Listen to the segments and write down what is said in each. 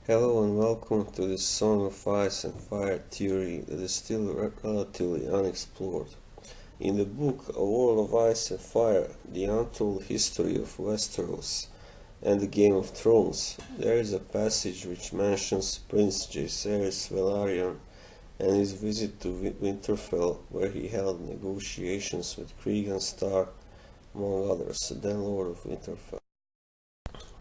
Hello and welcome to this Song of Ice and Fire theory that is still relatively unexplored. In the book A World of Ice and Fire, The Untold History of Westeros and the Game of Thrones, there is a passage which mentions Prince Jaehaerys Velaryon and his visit to Winterfell, where he held negotiations with Cregan Stark, among others, then Lord of Winterfell.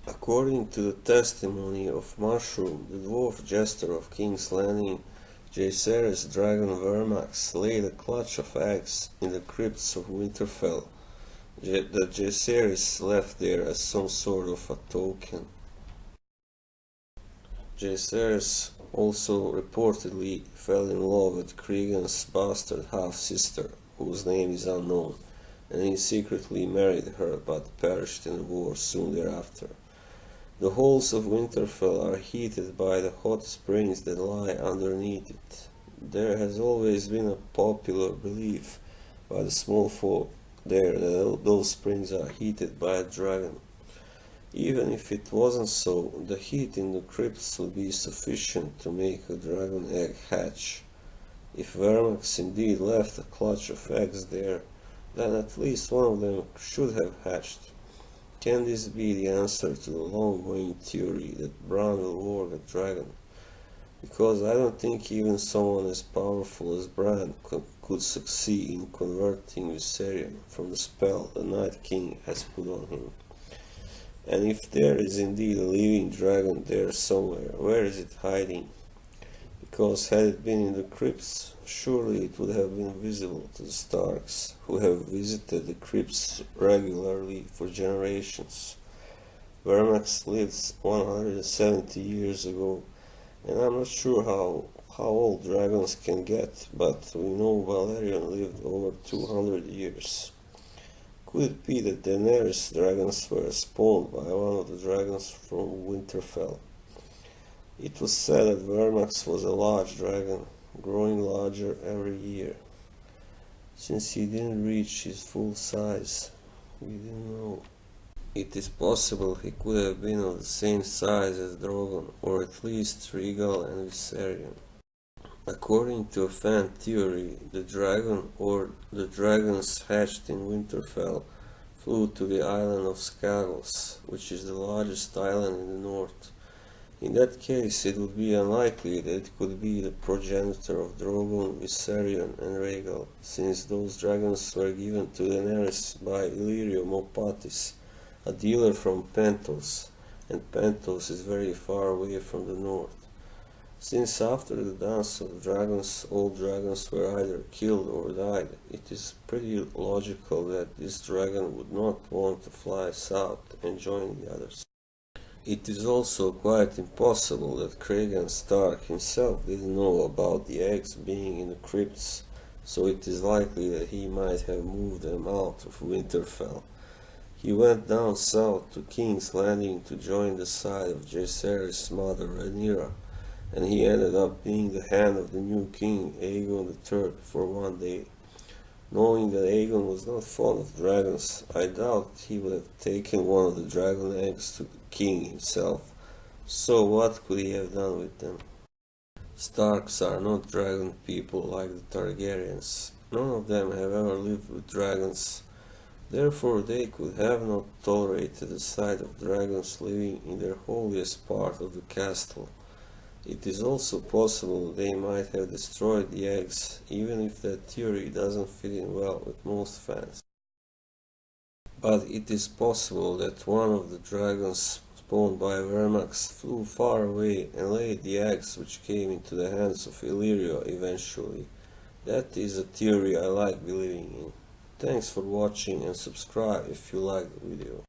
According to the testimony of Mushroom, the dwarf jester of King's Landing, Jaehaerys' dragon Vermax laid a clutch of eggs in the crypts of Winterfell that Jaehaerys left there as some sort of a token. Jaehaerys also reportedly fell in love with Cregan's bastard half-sister, whose name is unknown, and he secretly married her but perished in the war soon thereafter. The halls of Winterfell are heated by the hot springs that lie underneath it. There has always been a popular belief by the small folk there that those springs are heated by a dragon. Even if it wasn't so, the heat in the crypts would be sufficient to make a dragon egg hatch. If Vermax indeed left a clutch of eggs there, then at least one of them should have hatched. Can this be the answer to the long-going theory that Bran will war the dragon? Because I don't think even someone as powerful as Bran could succeed in converting Viserion from the spell the Night King has put on him. And if there is indeed a living dragon there somewhere, where is it hiding? Because had it been in the crypts, surely it would have been visible to the Starks, who have visited the crypts regularly for generations. Vermax lived 170 years ago, and I'm not sure how old dragons can get, but we know Valerian lived over 200 years. Could it be that Daenerys' dragons were spawned by one of the dragons from Winterfell? It was said that Vermax was a large dragon, growing larger every year. Since he didn't reach his full size, we didn't know. It is possible he could have been of the same size as Drogon, or at least Rhaegal and Viserion. According to a fan theory, the dragon or the dragons hatched in Winterfell flew to the island of Skagos, which is the largest island in the north. In that case, it would be unlikely that it could be the progenitor of Drogon, Viserion, and Rhaegal, since those dragons were given to Daenerys by Illyrio Mopatis, a dealer from Pentos, and Pentos is very far away from the north. Since after the dance of dragons, all dragons were either killed or died, it is pretty logical that this dragon would not want to fly south and join the others. It is also quite impossible that Cregan Stark himself didn't know about the eggs being in the crypts, so it is likely that he might have moved them out of Winterfell. He went down south to King's Landing to join the side of Jaehaerys' mother Rhaenyra, and he ended up being the hand of the new king Aegon III for one day. Knowing that Aegon was not fond of dragons, I doubt he would have taken one of the dragon eggs to the king himself. So what could he have done with them? Starks are not dragon people like the Targaryens. None of them have ever lived with dragons. Therefore they could have not tolerated the sight of dragons living in their holiest part of the castle. It is also possible they might have destroyed the eggs, even if that theory doesn't fit in well with most fans. But it is possible that one of the dragons spawned by Vermax flew far away and laid the eggs which came into the hands of Illyrio eventually. That is a theory I like believing in. Thanks for watching and subscribe if you liked the video.